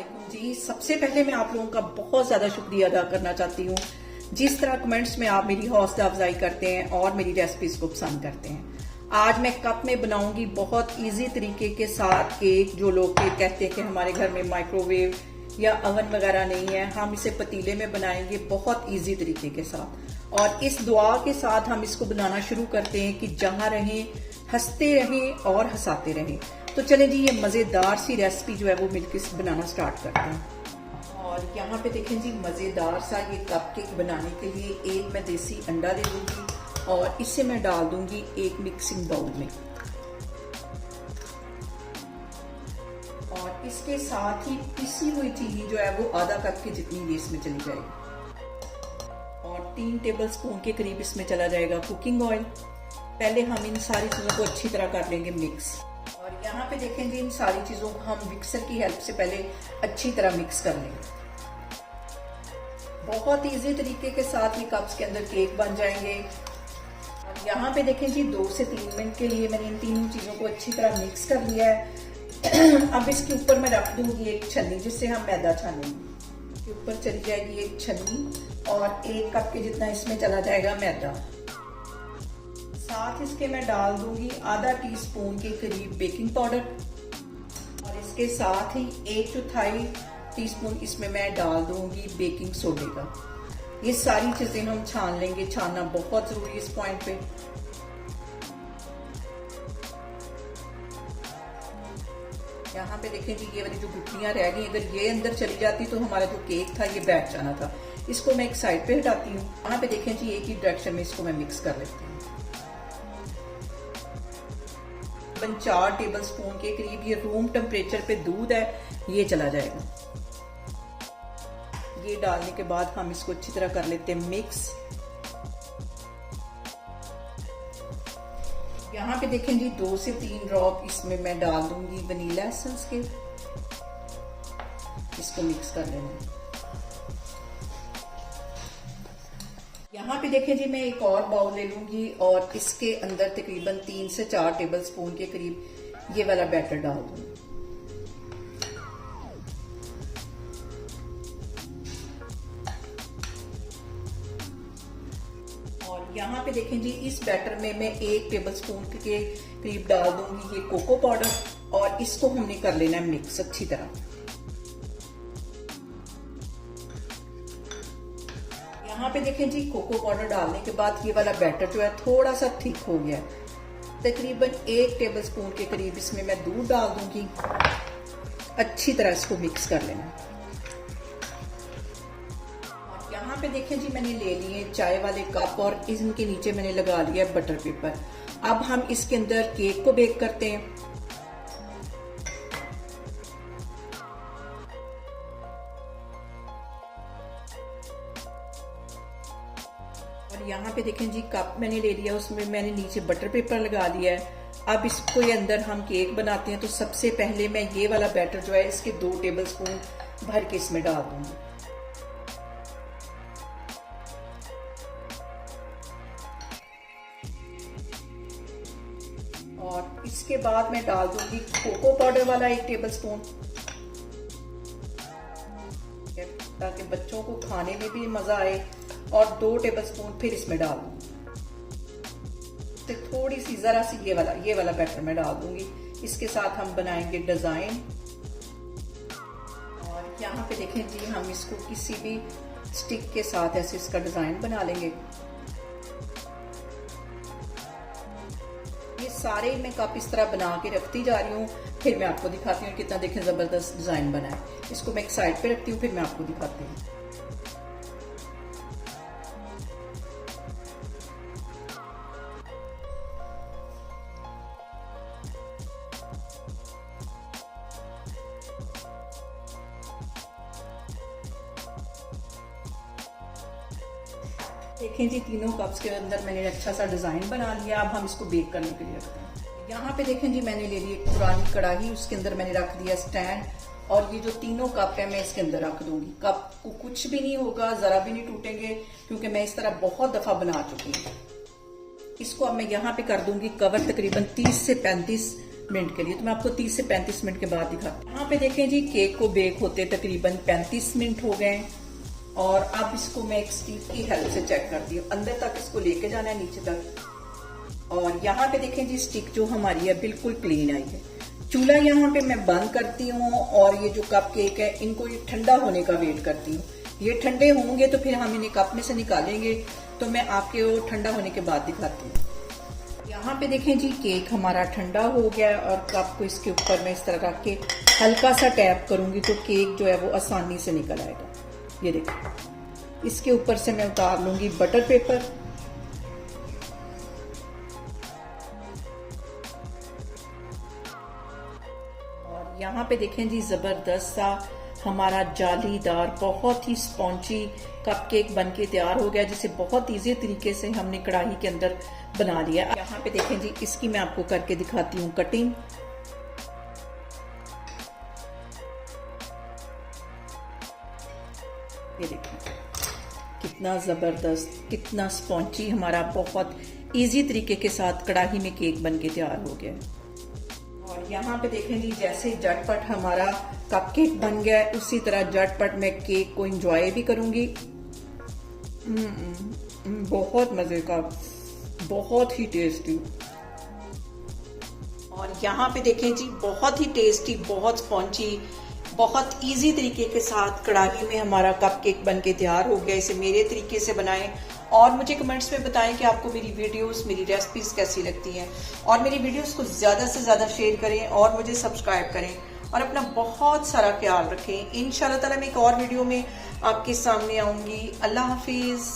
वालेकुम जी। सबसे पहले मैं आप लोगों का बहुत ज़्यादा शुक्रिया अदा करना चाहती हूँ जिस तरह कमेंट्स में आप मेरी हौसला अफजाई करते हैं और मेरी रेसिपीज को पसंद करते हैं। आज मैं कप में बनाऊंगी बहुत इजी तरीके के साथ केक। जो लोग केक कहते हैं कि हमारे घर में माइक्रोवेव या अवन वगैरह नहीं है, हम इसे पतीले में बनाएंगे बहुत इजी तरीके के साथ। और इस दुआ के साथ हम इसको बनाना शुरू करते हैं कि जहां रहें हंसते रहें और हंसाते रहें। तो चलें जी, ये मज़ेदार सी रेसिपी जो है वो मिलकर बनाना स्टार्ट करते हैं। और यहाँ पे देखें जी, मज़ेदार सा ये कप केक बनाने के लिए एक मैं देसी अंडा दे दूंगी और इसे मैं डाल दूंगी एक मिक्सिंग बाउल में। और इसके साथ ही पिसी हुई चीनी जो है वो आधा कप की जितनी ये इसमें चली जाएगी। और 3 टेबल स्पून के करीब इसमें चला जाएगा कुकिंग ऑयल। पहले हम इन सारी चीज़ों को अच्छी तरह कर लेंगे मिक्स। और यहाँ पे देखेंगे इन सारी चीज़ों को हम मिक्सर की हेल्प से पहले अच्छी तरह मिक्स कर लेंगे। बहुत इजी तरीके के साथ ये कप्स के अंदर केक बन जाएंगे। और यहाँ पे देखें जी, 2 से 3 मिनट के लिए मैंने इन तीनों चीज़ों को अच्छी तरह मिक्स कर लिया है। अब इसके ऊपर मैं रख दूंगी एक छन्नी जिससे हम मैदा छानेंगे। इसके ऊपर चली जाएगी एक छन्नी और 1 कप के जितना इसमें चला जाएगा मैदा। साथ इसके मैं डाल दूंगी आधा टीस्पून के करीब बेकिंग पाउडर और इसके साथ ही 1/4 टीस्पून इसमें मैं डाल दूंगी बेकिंग सोडे का। ये सारी चीजें हम छान लेंगे। छानना बहुत जरूरी है इस पॉइंट पे। यहाँ पे देखें जी, ये वाली जो गुठलियां रह गई, अगर ये अंदर चली जाती तो हमारा जो केक था ये बैठ जाना था। इसको मैं एक साइड पे हटाती हूँ। यहाँ पे देखें जी, एक ही डायरेक्शन में इसको मैं मिक्स कर लेती हूँ। 4 टेबल स्पून के करीब ये रूम टेम्परेचर पे दूध है, ये चला जाएगा। ये डालने के बाद हम इसको अच्छी तरह कर लेते हैं मिक्स। यहाँ पे देखें जी, 2 से 3 ड्रॉप इसमें मैं डाल दूंगी वनीला एसेंस के। इसको मिक्स कर लेना। यहाँ पे देखें जी, मैं एक और बाउल ले लूंगी और इसके अंदर तकरीबन 3 से 4 टेबल स्पून के करीब ये वाला बैटर डाल दूंगी। और यहाँ पे देखें जी, इस बैटर में मैं 1 टेबल स्पून के करीब डाल दूंगी ये कोको पाउडर और इसको हमने कर लेना है मिक्स अच्छी तरह। यहाँ पे देखें जी, कोको पाउडर डालने के बाद ये वाला बैटर जो है थोड़ा सा थिक हो गया है। तकरीबन 1 टेबल स्पून के करीब इसमें मैं दूध डाल दूंगी। अच्छी तरह इसको मिक्स कर लेना। और यहाँ पे देखें जी, मैंने ले लिए चाय वाले कप और इनके नीचे मैंने लगा लिया बटर पेपर। अब हम इसके अंदर केक को बेक करते हैं। और यहाँ पे देखें जी, कप मैंने ले लिया, उसमें मैंने नीचे बटर पेपर लगा दिया है। अब इसको ये अंदर हम केक बनाते हैं। तो सबसे पहले मैं ये वाला बैटर जो है इसके 2 टेबल स्पून भर के इसमें डाल दूंगी। और इसके बाद मैं डाल दूंगी कोको पाउडर वाला 1 टेबल स्पून, ताकि बच्चों को खाने में भी मजा आए। और 2 टेबल स्पून फिर इसमें डाल दूंगी। तो थोड़ी सी जरा सी ये वाला बैटर मैं डाल दूंगी। इसके साथ हम बनाएंगे डिजाइन। और यहाँ पे देखें जी, हम इसको किसी भी स्टिक के साथ ऐसे इसका डिजाइन बना लेंगे। ये सारे मैं कप इस तरह बना के रखती जा रही हूँ। फिर मैं आपको दिखाती हूँ कितना देखें जबरदस्त डिजाइन बना है। इसको मैं एक साइड पे रखती हूँ, फिर मैं आपको दिखाती हूँ। देखें जी, तीनों कप्स के अंदर मैंने अच्छा सा डिजाइन बना लिया। अब हम इसको बेक करने के लिए रखते हैं। यहाँ पे देखें जी, मैंने ले ली एक पुरानी कढ़ाई, उसके अंदर मैंने रख दिया स्टैंड और ये जो तीनों कप है मैं इसके अंदर रख दूंगी। कप को कुछ भी नहीं होगा, जरा भी नहीं टूटेंगे, क्योंकि मैं इस तरह बहुत दफा बना चुकी हूँ। इसको अब मैं यहाँ पे कर दूंगी कवर तकरीबन 30 से 35 मिनट के लिए, तो मैं आपको 30 से 35 मिनट के बाद दिखाती हूँ। यहाँ पे देखें जी, केक को बेक होते तकरीबन 35 मिनट हो गए और अब इसको मैं एक स्टिक की हेल्प से चेक करती हूँ। अंदर तक इसको लेके जाना है, नीचे तक। और यहाँ पे देखें जी, स्टिक जो हमारी है बिल्कुल क्लीन आई है। चूल्हा यहाँ पे मैं बंद करती हूँ और ये जो कप केक है इनको ये ठंडा होने का वेट करती हूँ। ये ठंडे होंगे तो फिर हम इन्हें कप में से निकालेंगे, तो मैं आपके वो ठंडा होने के बाद दिखाती हूँ। यहाँ पे देखें जी, केक हमारा ठंडा हो गया और कप को इसके ऊपर मैं इस तरह रख के हल्का सा टैप करूंगी तो केक जो है वो आसानी से निकल आएगा। ये देखो, इसके ऊपर से मैं उतार लूंगी बटर पेपर। और यहाँ पे देखें जी, जबरदस्त सा हमारा जालीदार बहुत ही स्पॉन्जी कपकेक बनके तैयार हो गया, जिसे बहुत इजी तरीके से हमने कढ़ाई के अंदर बना लिया। यहाँ पे देखें जी, इसकी मैं आपको करके दिखाती हूँ कटिंग। ये देखिए कितना जबरदस्त, कितना स्पॉन्जी हमारा बहुत इजी तरीके के साथ कढ़ाई में केक बनके तैयार हो गया। और यहाँ पे देखें जी, जैसे झटपट हमारा कपकेक बन गया है, उसी तरह झटपट मैं केक को एंजॉय भी करूंगी। बहुत मजे का, बहुत ही टेस्टी। और यहाँ पे देखें जी, बहुत ही टेस्टी, बहुत स्पॉन्जी, बहुत इजी तरीके के साथ कढ़ाई में हमारा कपकेक बनके तैयार हो गया। इसे मेरे तरीके से बनाएं और मुझे कमेंट्स में बताएं कि आपको मेरी वीडियोस, मेरी रेसिपीज कैसी लगती हैं। और मेरी वीडियोस को ज़्यादा से ज़्यादा शेयर करें और मुझे सब्सक्राइब करें और अपना बहुत सारा ख्याल रखें। इंशाल्लाह ताला मैं एक और वीडियो में आपके सामने आऊँगी। अल्लाह हाफिज़।